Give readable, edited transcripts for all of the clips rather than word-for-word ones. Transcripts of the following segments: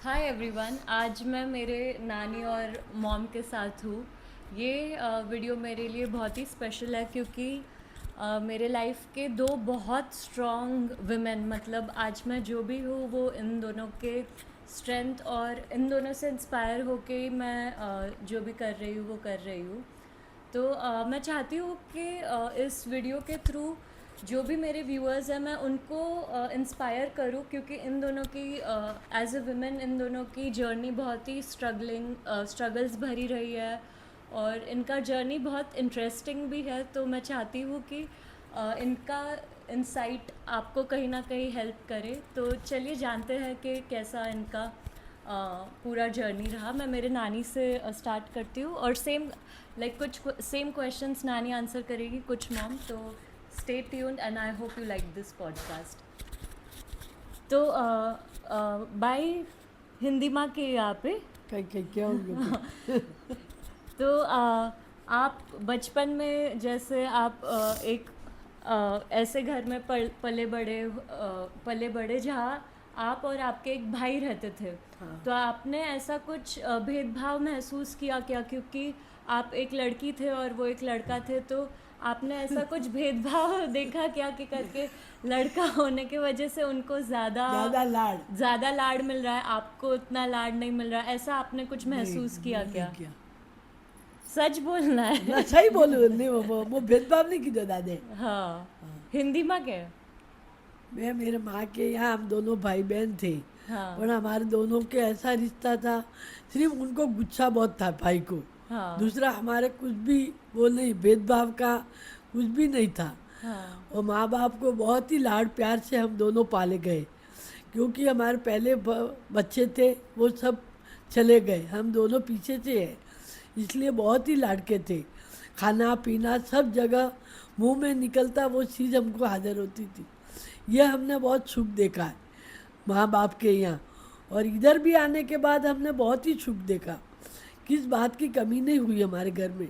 Hi everyone. आज मैं मेरे नानी और मॉम के साथ हूँ। ये वीडियो मेरे लिए बहुत ही स्पेशल है क्योंकि मेरे लाइफ के दो बहुत स्ट्रॉन्ग वुमेन, मतलब आज मैं जो भी हूँ वो इन दोनों के स्ट्रेंथ और इन दोनों से इंस्पायर होके मैं जो भी कर रही हूँ वो कर रही हूँ। तो मैं चाहती हूँ कि इस वीडियो के थ्रू जो भी मेरे व्यूअर्स हैं मैं उनको इंस्पायर करूँ, क्योंकि इन दोनों की एज अ वुमेन इन दोनों की जर्नी बहुत ही स्ट्रगल्स भरी रही है और इनका जर्नी बहुत इंटरेस्टिंग भी है। तो मैं चाहती हूँ कि इनका इंसाइट आपको कहीं ना कहीं हेल्प करे। तो चलिए जानते हैं कि कैसा इनका पूरा जर्नी रहा। मैं मेरे नानी से स्टार्ट करती हूँ और कुछ सेम क्वेश्चंस नानी आंसर करेगी, कुछ मॉम। तो stay tuned and I hope you like this podcast. तो बाय हिंदी माँ के यहाँ पे। क्या हो गया? तो आप बचपन में जैसे आप एक ऐसे घर में पले बड़े जहाँ आप और आपके एक भाई रहते थे। हाँ। तो आपने ऐसा कुछ भेदभाव महसूस किया क्या, क्योंकि आप एक लड़की थे और वो एक लड़का थे? तो आपने ऐसा कुछ भेदभाव देखा क्या कि करके लड़का होने की वजह से उनको ज्यादा लाड़ ज़्यादा लाड मिल रहा है, आपको उतना लाड नहीं मिल रहा है, ऐसा आपने कुछ नहीं, महसूस किया नहीं क्या? किया। सच बोलना ना है। सही बोलू नहीं, वो भेदभाव नहीं की दादे। हाँ। हाँ। हिंदी में क्या है? मैं मेरे माँ के यहाँ हम दोनों भाई बहन थे, हाँ पर हमारे दोनों के ऐसा रिश्ता था। सिर्फ उनको गुस्सा बहुत था भाई को। हाँ दूसरा हमारे कुछ भी वो नहीं, भेदभाव का कुछ भी नहीं था। हाँ और माँ बाप को बहुत ही लाड प्यार से हम दोनों पाले गए, क्योंकि हमारे पहले बच्चे थे वो सब चले गए, हम दोनों पीछे से हैं, इसलिए बहुत ही लाडके थे। खाना पीना सब जगह मुंह में निकलता वो चीज़ हमको हाजिर होती थी। यह हमने बहुत सुख देखा है माँ बाप के यहाँ। और इधर भी आने के बाद हमने बहुत ही सुख देखा, किस बात की कमी नहीं हुई हमारे घर में।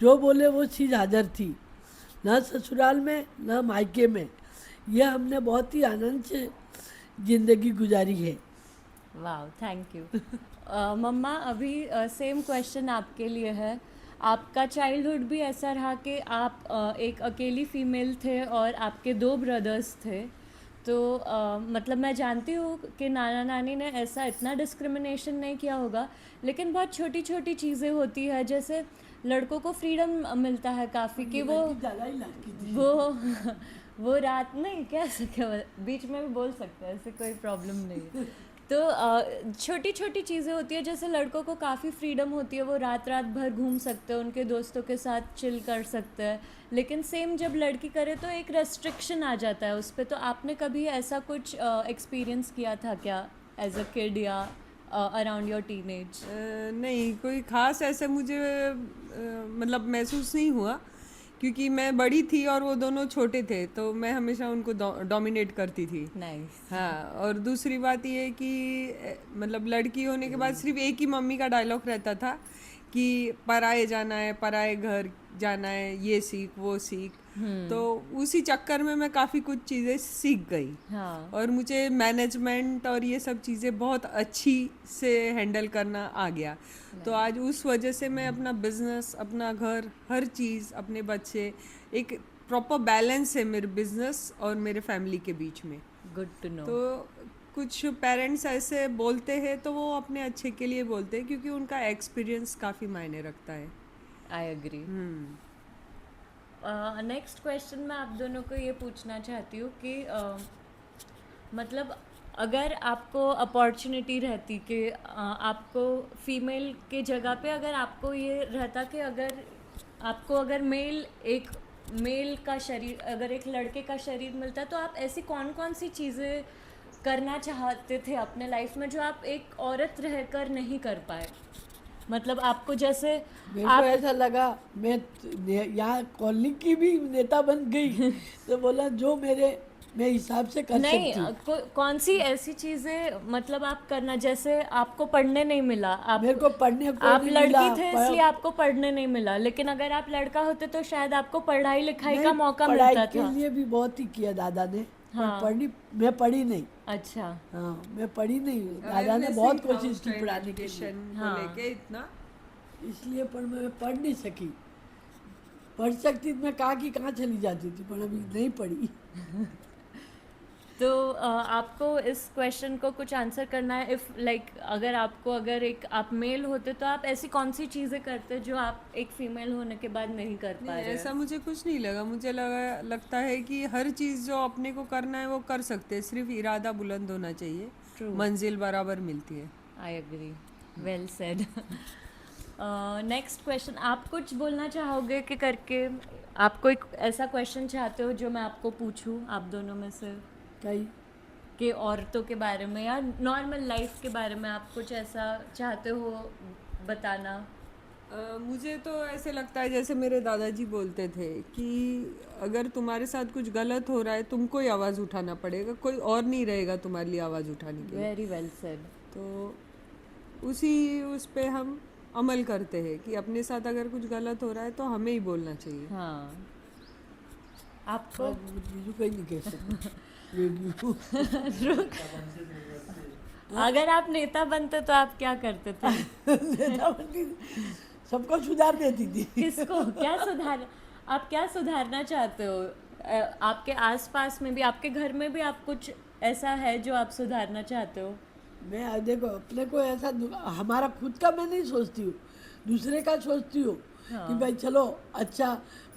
जो बोले वो चीज़ हाजिर थी, न ससुराल में न मायके में। यह हमने बहुत ही आनंद से ज़िंदगी गुजारी है। वाह, थैंक यू। मम्मा, अभी सेम क्वेश्चन आपके लिए है। आपका चाइल्डहुड भी ऐसा रहा कि आप एक अकेली फीमेल थे और आपके दो ब्रदर्स थे? तो मतलब मैं जानती हूँ कि नाना नानी ने ऐसा इतना डिस्क्रिमिनेशन नहीं किया होगा, लेकिन बहुत छोटी छोटी चीज़ें होती है, जैसे लड़कों को फ्रीडम मिलता है काफ़ी और कि ये वो लड़की ज़्यादा ही लाडकी थी। वो वो रात नहीं कह सके, बीच में भी बोल सकते हैं, ऐसे कोई प्रॉब्लम नहीं है। तो छोटी छोटी चीज़ें होती है, जैसे लड़कों को काफ़ी फ्रीडम होती है, वो रात रात भर घूम सकते हैं, उनके दोस्तों के साथ चिल कर सकते हैं। लेकिन सेम जब लड़की करे तो एक रेस्ट्रिक्शन आ जाता है उस पर। तो आपने कभी ऐसा कुछ एक्सपीरियंस किया था क्या एज अ किड या अराउंड योर टीनेज? नहीं, कोई ख़ास ऐसे मुझे मतलब महसूस नहीं हुआ, क्योंकि मैं बड़ी थी और वो दोनों छोटे थे, तो मैं हमेशा उनको डोमिनेट करती थी। नाइस। हाँ, और दूसरी बात ये है कि मतलब लड़की होने के बाद सिर्फ एक ही मम्मी का डायलॉग रहता था कि पराए जाना है, पराए घर जाना है, ये सीख वो सीख। तो उसी चक्कर में मैं काफ़ी कुछ चीज़ें सीख गई हाँ। और मुझे मैनेजमेंट और ये सब चीज़ें बहुत अच्छी से हैंडल करना आ गया। तो आज उस वजह से मैं अपना बिजनेस, अपना घर, हर चीज़, अपने बच्चे, एक प्रॉपर बैलेंस है मेरे बिजनेस और मेरे फैमिली के बीच में। Good to know. तो कुछ पेरेंट्स ऐसे बोलते हैं तो वो अपने अच्छे के लिए बोलते हैं, क्योंकि उनका एक्सपीरियंस काफ़ी मायने रखता है। I agree. नेक्स्ट क्वेश्चन मैं आप दोनों को ये पूछना चाहती हूँ कि मतलब अगर आपको अपॉर्चुनिटी रहती कि आपको फीमेल के जगह पे अगर आपको ये रहता कि अगर मेल का शरीर, अगर एक लड़के का शरीर मिलता, तो आप ऐसी कौन कौन सी चीज़ें करना चाहते थे अपने लाइफ में जो आप एक औरत रहकर नहीं कर पाए? मतलब आपको जैसे मेरे को आप ऐसा लगा मैं यहाँ कॉलोनी की भी नेता बन गई, तो बोला जो मैं हिसाब से कर नहीं, सकती हूँ। कौन सी ऐसी चीजें मतलब आप करना, जैसे आपको पढ़ने नहीं मिला, मेरे को पढ़ने को आप नहीं लड़की मिला, थे इसलिए आपको पढ़ने नहीं मिला, लेकिन अगर आप लड़का होते तो शायद आपको पढ़ाई लिखाई नहीं, का मौका पढ़ाई मिलता के था। लिए भी बहुत ही किया दादा ने। हाँ। मैं पढ़ी नहीं। अच्छा। हाँ, मैं पढ़ी नहीं। दादा ने बहुत कोशिश की पढ़ाने के लिए, एजुकेशन को हाँ। लेके इतना इसलिए पर मैं पढ़ नहीं सकी। पढ़ सकती तो मैं कहाँ की कहाँ चली जाती थी, पर अभी नहीं पढ़ी। तो आपको इस क्वेश्चन को कुछ आंसर करना है। इफ़ लाइक अगर एक आप मेल होते तो आप ऐसी कौन सी चीज़ें करते जो आप एक फीमेल होने के बाद नहीं कर पा नहीं, रहे ऐसा हैं? मुझे कुछ नहीं लगा। मुझे लगता है कि हर चीज़ जो अपने को करना है वो कर सकते हैं, सिर्फ इरादा बुलंद होना चाहिए, True. मंजिल बराबर मिलती है। I agree, well said. Next question, आप कुछ बोलना चाहोगे कि करके आपको एक ऐसा क्वेश्चन चाहते हो जो मैं आपको पूछूं आप दोनों में से, कई कि औरतों के बारे में या नॉर्मल लाइफ के बारे में आप कुछ ऐसा चाहते हो बताना? मुझे तो ऐसे लगता है जैसे मेरे दादाजी बोलते थे कि अगर तुम्हारे साथ कुछ गलत हो रहा है तुमको ही आवाज़ उठाना पड़ेगा, कोई और नहीं रहेगा तुम्हारे लिए आवाज़ उठाने के लिए। Very well said. तो उस पे हम अमल करते हैं कि अपने साथ अगर कुछ गलत हो रहा है तो हमें ही बोलना चाहिए। हाँ, आपको? बीजू कहीं नहीं कह सकते। अगर आप नेता बनते तो आप क्या करते थे? नेता बनती थी, सबको सुधार देती थी। किसको आप क्या सुधारना चाहते हो? आपके आसपास में भी, आपके घर में भी आप कुछ ऐसा है जो आप सुधारना चाहते हो? मैं देखो अपने को ऐसा हमारा खुद का मैं नहीं सोचती हूँ, दूसरे का सोचती हूँ। हाँ। कि भाई चलो अच्छा,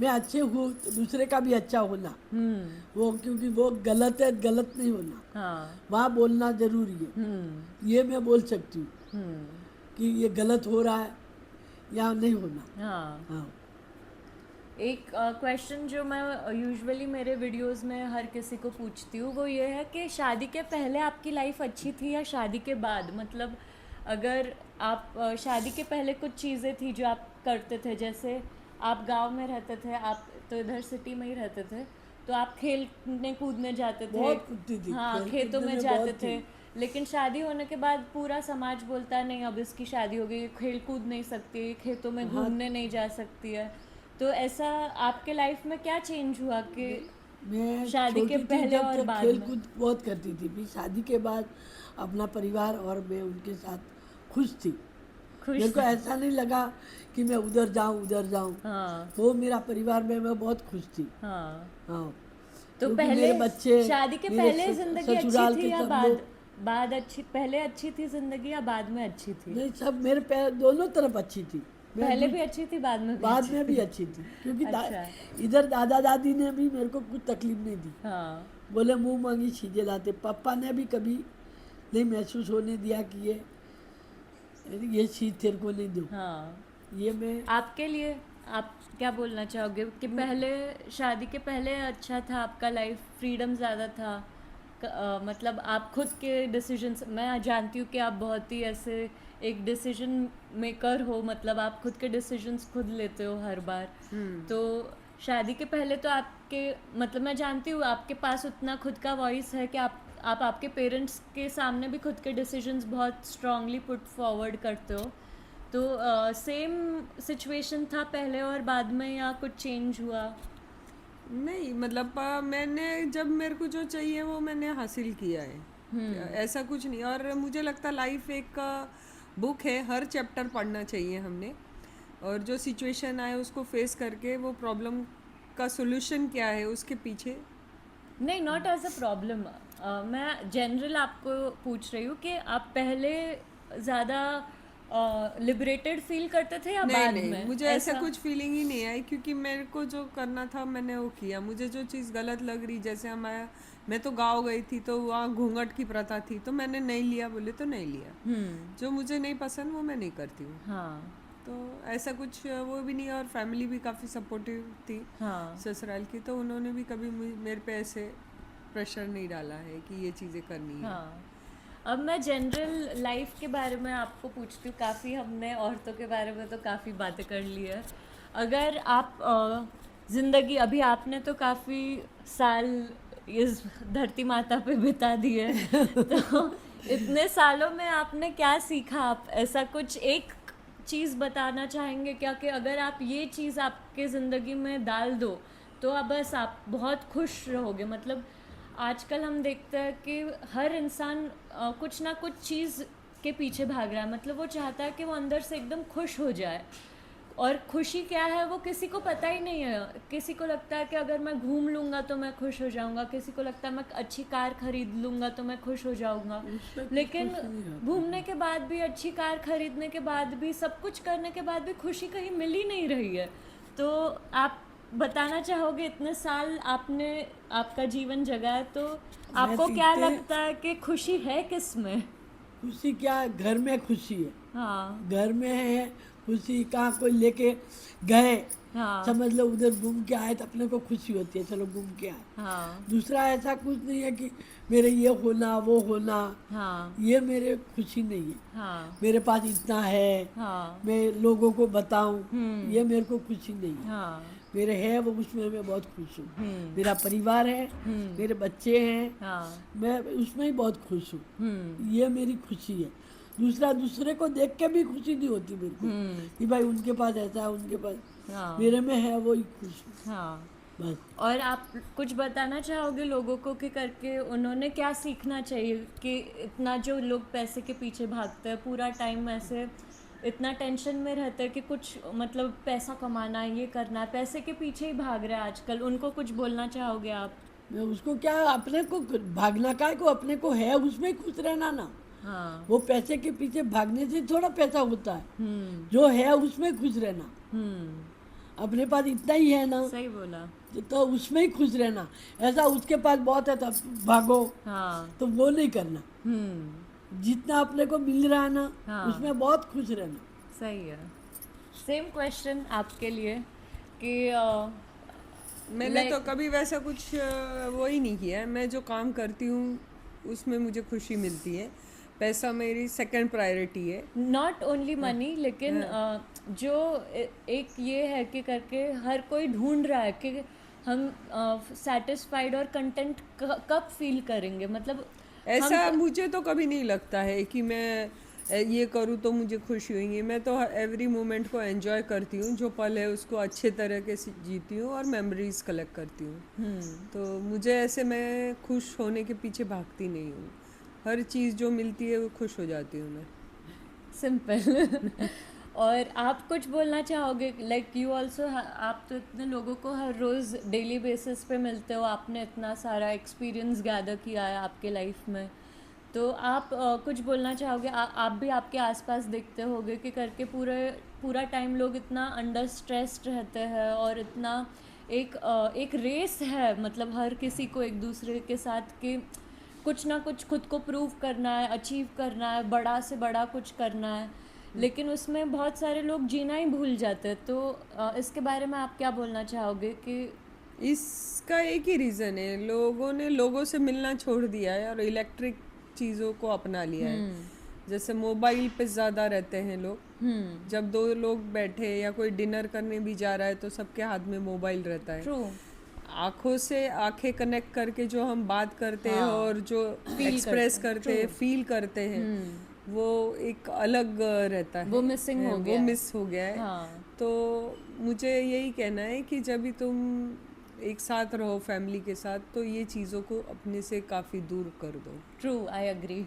मैं अच्छे हूँ तो दूसरे का भी अच्छा होना। वो क्योंकि वो गलत है, गलत नहीं होना, हाँ। वहाँ बोलना जरूरी है। ये मैं बोल सकती हूँ कि ये गलत हो रहा है या नहीं होना। हाँ। हाँ। एक क्वेश्चन जो मैं यूजुअली मेरे वीडियोस में हर किसी को पूछती हूँ वो ये है कि शादी के पहले आपकी लाइफ अच्छी थी या शादी के बाद? मतलब अगर आप शादी के पहले कुछ चीज़ें थी जो आप करते थे, जैसे आप गांव में रहते थे, आप तो इधर सिटी में ही रहते थे, तो आप खेलने कूदने जाते थे, बहुत कूदती थी, हाँ, खेल खेतों कूदने में में जाते बहुत थे। थी। लेकिन शादी होने के बाद पूरा समाज बोलता है नहीं अब इसकी शादी हो गई, खेल कूद नहीं सकती, खेतों में घूमने नहीं जा सकती है। तो ऐसा आपके लाइफ में क्या चेंज हुआ कि मैं शादी के छोटी थी पहले जब और तक बाद खेल में? कूद बहुत करती थी, फिर शादी के बाद अपना परिवार और मैं उनके साथ खुश थी। खुश मेरे को थे? ऐसा नहीं लगा कि मैं उधर जाऊं। हाँ। वो मेरा परिवार में मैं बहुत खुश थी। हाँ। हाँ, तो क्योंकि पहले मेरे बच्चे, शादी के मेरे पहले जिंदगी अच्छी ससुराल थी के या सब बाद? लोग, बाद अच्छी, पहले अच्छी थी जिंदगी या बाद में अच्छी थी? नहीं सब मेरे दोनों तरफ अच्छी थी। मैं पहले भी अच्छी थी, बाद में भी बाद अच्छी में भी थी? अच्छी थी, क्योंकि अच्छा। इधर दादा दादी ने भी मेरे को कुछ तकलीफ नहीं दी। हाँ। बोले मुंह मांगी चीजें लाते। पापा ने भी कभी नहीं महसूस होने दिया कि ये चीज तेरे को नहीं दूं। हाँ। ये मैं आपके लिए आप क्या बोलना चाहोगे कि पहले शादी के पहले अच्छा था आपका लाइफ, फ्रीडम ज़्यादा था? मतलब आप खुद के डिसीजंस, मैं जानती हूँ कि आप बहुत ही ऐसे एक डिसीजन मेकर हो, मतलब आप खुद के डिसीजंस खुद लेते हो हर बार। तो शादी के पहले तो आपके, मतलब मैं जानती हूँ आपके पास उतना खुद का वॉइस है कि आप आपके पेरेंट्स के सामने भी खुद के डिसीजंस बहुत स्ट्रांगली पुट फॉरवर्ड करते हो। तो सेम सिचुएशन था पहले और बाद में या कुछ चेंज हुआ? नहीं, मतलब मैंने जब मेरे को जो चाहिए वो मैंने हासिल किया है, ऐसा कुछ नहीं। और मुझे लगता लाइफ एक बुक है, हर चैप्टर पढ़ना चाहिए हमने, और जो सिचुएशन आए उसको फेस करके वो प्रॉब्लम का सोल्यूशन क्या है उसके पीछे। नहीं, नॉट एज अ प्रॉब्लम, मैं जनरल आपको पूछ रही हूँ कि आप पहले ज़्यादा लिबरेटेड फील करते थे या नहीं बाद नहीं, में? मुझे ऐसा कुछ फीलिंग ही नहीं आई, क्योंकि मेरे को जो करना था मैंने वो किया। मुझे जो चीज़ गलत लग रही, जैसे हमारा, मैं तो गाँव गई थी तो वहाँ घूंघट की प्रथा थी तो मैंने नहीं लिया, बोले तो नहीं लिया। जो मुझे नहीं पसंद वो मैं नहीं करती हूँ। हाँ। तो ऐसा कुछ वो भी नहीं। और फैमिली भी काफ़ी सपोर्टिव थी, हाँ। ससुराल की, तो उन्होंने भी कभी मेरे पे ऐसे प्रेशर नहीं डाला है कि ये चीज़ें करनी है। हाँ। अब मैं जनरल लाइफ के बारे में आपको पूछती हूँ, काफ़ी हमने औरतों के बारे में तो काफ़ी बातें कर ली है। अगर आप ज़िंदगी, अभी आपने तो काफ़ी साल इस धरती माता पे बिता दिए तो इतने सालों में आपने क्या सीखा? आप ऐसा कुछ एक चीज़ बताना चाहेंगे क्या कि अगर आप ये चीज़ आपके ज़िंदगी में डाल दो तो अब बस आप बहुत खुश रहोगे? मतलब आजकल हम देखते हैं कि हर इंसान कुछ ना कुछ चीज़ के पीछे भाग रहा है, मतलब वो चाहता है कि वो अंदर से एकदम खुश हो जाए। और खुशी क्या है वो किसी को पता ही नहीं है। किसी को लगता है कि अगर मैं घूम लूँगा तो मैं खुश हो जाऊँगा, किसी को लगता है मैं अच्छी कार खरीद लूँगा तो मैं खुश हो जाऊँगा। उसमें कुछ लेकिन खुशी नहीं होती। घूमने के बाद भी, अच्छी कार खरीदने के बाद भी, सब कुछ करने के बाद भी खुशी कहीं मिल ही नहीं रही है। तो आप बताना चाहोगे, इतने साल आपने आपका जीवन जगा है, तो आपको तो क्या इतने- लगता है कि खुशी है किस में? खुशी क्या, घर में खुशी है। हाँ घर में है खुशी। कहाँ कोई लेके गए, हाँ समझ लो उधर घूम के आए तो अपने को खुशी होती है, चलो घूम के आए। हाँ दूसरा ऐसा कुछ नहीं है कि मेरे ये होना वो होना, हाँ ये मेरे खुशी नहीं है। हाँ मेरे पास इतना है, हाँ मैं लोगों को बताऊं, ये मेरे को खुशी नहीं है। हाँ मेरे है वो, उसमें मैं बहुत खुश हूँ। मेरा परिवार है, मेरे बच्चे हैं, हाँ मैं उसमें ही बहुत खुश हूँ। ये मेरी खुशी है। दूसरा, दूसरे को देख के भी खुशी नहीं होती मेरे को कि भाई उनके पास ऐसा है, उनके पास, हाँ मेरे में है वो ही खुश हूँ हाँ। बस। और आप कुछ बताना चाहोगे लोगों को कि करके उन्होंने क्या सीखना चाहिए कि इतना जो लोग पैसे के पीछे भागते हैं, पूरा टाइम ऐसे इतना टेंशन में रहते हैं कि कुछ मतलब पैसा कमाना है, ये करना है, पैसे के पीछे ही भाग रहे हैं आजकल, उनको कुछ बोलना चाहोगे आप? मैं उसको क्या, अपने को भागना का है, को अपने को है उसमें ही खुश रहना ना। हाँ वो पैसे के पीछे भागने से थोड़ा पैसा होता है, जो है उसमें खुश रहना। अपने पास इतना ही है ना, सही बोला। तो उसमें ही खुश रहना। ऐसा उसके पास बहुत है तो भागो, हाँ तो वो नहीं करना। जितना अपने को मिल रहा है ना, हाँ। उसमें बहुत खुश रहना। सही है। सेम क्वेश्चन आपके लिए कि मैंने like- तो कभी वैसा कुछ वो ही नहीं किया है। मैं जो काम करती हूँ उसमें मुझे खुशी मिलती है। पैसा मेरी सेकंड प्रायोरिटी है। नॉट ओनली मनी, लेकिन जो एक ये है कि करके हर कोई ढूंढ रहा है कि हम सेटिस्फाइड और कंटेंट कब फील करेंगे, मतलब ऐसा मुझे तो कभी नहीं लगता है कि मैं ये करूँ तो मुझे खुशी होगी। मैं तो एवरी मोमेंट को एंजॉय करती हूँ, जो पल है उसको अच्छे तरीके से जीती हूँ और मेमोरीज कलेक्ट करती हूँ। तो मुझे ऐसे, मैं खुश होने के पीछे भागती नहीं हूँ। हर चीज़ जो मिलती है वो खुश हो जाती हूँ मैं। सिंपल। और आप कुछ बोलना चाहोगे, लाइक यू ऑल्सो, आप तो इतने लोगों को हर रोज़ डेली बेसिस पे मिलते हो, आपने इतना सारा एक्सपीरियंस गैदर किया है आपके लाइफ में, तो आप कुछ बोलना चाहोगे? आप भी आपके आसपास देखते होगे कि करके पूरा टाइम लोग इतना अंडर स्ट्रेस्ड रहते हैं और इतना एक रेस है, मतलब हर किसी को एक दूसरे के साथ कि कुछ ना कुछ खुद को प्रूव करना है, अचीव करना है, बड़ा से बड़ा कुछ करना है, लेकिन उसमें बहुत सारे लोग जीना ही भूल जाते हैं। तो इसके बारे में आप क्या बोलना चाहोगे कि इसका एक ही रीज़न है, लोगों ने लोगों से मिलना छोड़ दिया है और इलेक्ट्रिक चीज़ों को अपना लिया है। जैसे मोबाइल पे ज़्यादा रहते हैं लोग। जब दो लोग बैठे या कोई डिनर करने भी जा रहा है तो सबके हाथ में मोबाइल रहता है। ट्रू, आंखों से आंखें कनेक्ट करके जो हम बात करते हैं और जो एक्सप्रेस करते हैं, फील करते हैं, वो एक अलग रहता है। वो मिसिंग हो गया वो है। मिस हो गया है। हाँ। तो मुझे यही कहना है कि जब भी तुम एक साथ रहो फैमिली के साथ, तो ये चीज़ों को अपने से काफ़ी दूर कर दो। True, I agree.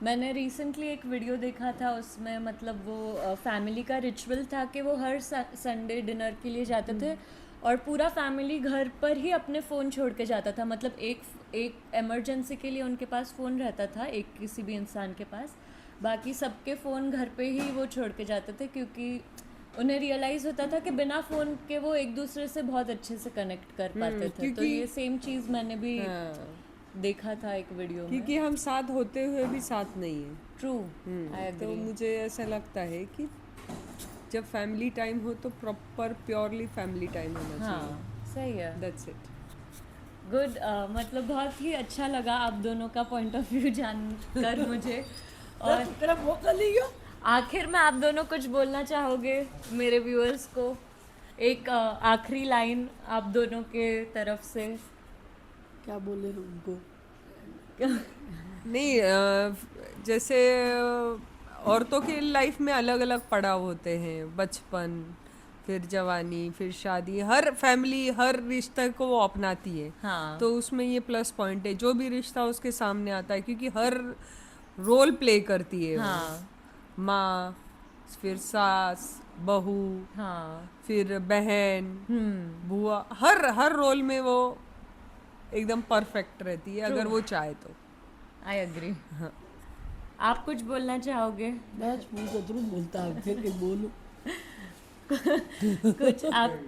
मैंने रिसेंटली एक वीडियो देखा था, उसमें मतलब वो फैमिली का रिचुअल था कि वो हर संडे डिनर के लिए जाते थे और पूरा फैमिली घर पर ही अपने फ़ोन छोड़ के जाता था। मतलब एक इमरजेंसी के लिए उनके पास फ़ोन रहता था, एक किसी भी इंसान के पास, बाकी सबके फ़ोन घर पे ही वो छोड़ के जाते थे, क्योंकि उन्हें रियलाइज़ होता था कि बिना फ़ोन के वो एक दूसरे से बहुत अच्छे से कनेक्ट कर पाते थे। तो ये सेम चीज़ मैंने भी देखा था एक वीडियो में। क्योंकि हम साथ होते हुए भी साथ नहीं है। ट्रू, आई तो एग्री। मुझे ऐसा लगता है कि जब फैमिली टाइम हो तो प्रॉपर प्योरली फैमिली टाइम होना चाहिए। हाँ, सही है। That's it. गुड। मतलब बहुत ही अच्छा लगा आप दोनों का पॉइंट ऑफ व्यू जानकर मुझे। और तेरा वो कर लियो। आखिर में आप दोनों कुछ बोलना चाहोगे मेरे व्यूअर्स को? एक आखिरी लाइन आप दोनों के तरफ से। क्या बोले उनको? नहीं, जैसे औरतों के लाइफ में अलग अलग पड़ाव होते हैं, बचपन, फिर जवानी, फिर शादी, हर फैमिली हर रिश्ते को वो अपनाती है। हाँ। तो उसमें ये प्लस पॉइंट है, जो भी रिश्ता उसके सामने आता है, क्योंकि हर रोल प्ले करती है वो। हाँ। माँ, फिर सास, बहू, हाँ। फिर बहन, बुआ, हर रोल में वो एकदम परफेक्ट रहती है अगर वो चाहे तो। I agree. हाँ। आप कुछ बोलना चाहोगे? बस मुंह तो तुम बोलता है, फिर कहीं बोलूं। कुछ आप?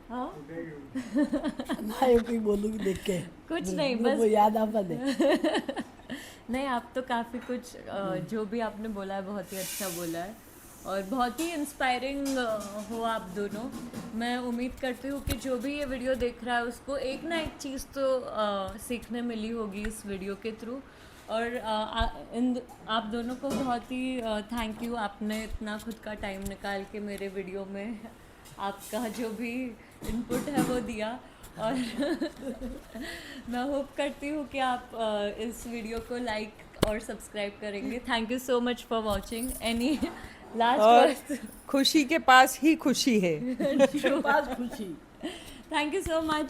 हाँ? ना ये कोई बोलूंगी देख के, कुछ नहीं, वो बस याद आता है। नहीं, आप तो काफ़ी कुछ जो भी आपने बोला है बहुत ही अच्छा बोला है और बहुत ही इंस्पायरिंग हो आप दोनों। मैं उम्मीद करती हूँ कि जो भी ये वीडियो देख रहा है उसको एक ना एक चीज़ तो सीखने मिली होगी इस वीडियो के थ्रू। और आप दोनों को बहुत ही थैंक यू, आपने इतना खुद का टाइम निकाल के मेरे वीडियो में आपका जो भी इनपुट है वो दिया। और मैं होप करती हूँ कि आप इस वीडियो को लाइक और सब्सक्राइब करेंगे। Thank you so much for watching. Any और लास्ट खुशी के पास ही खुशी है। पास खुशी। Thank you so much.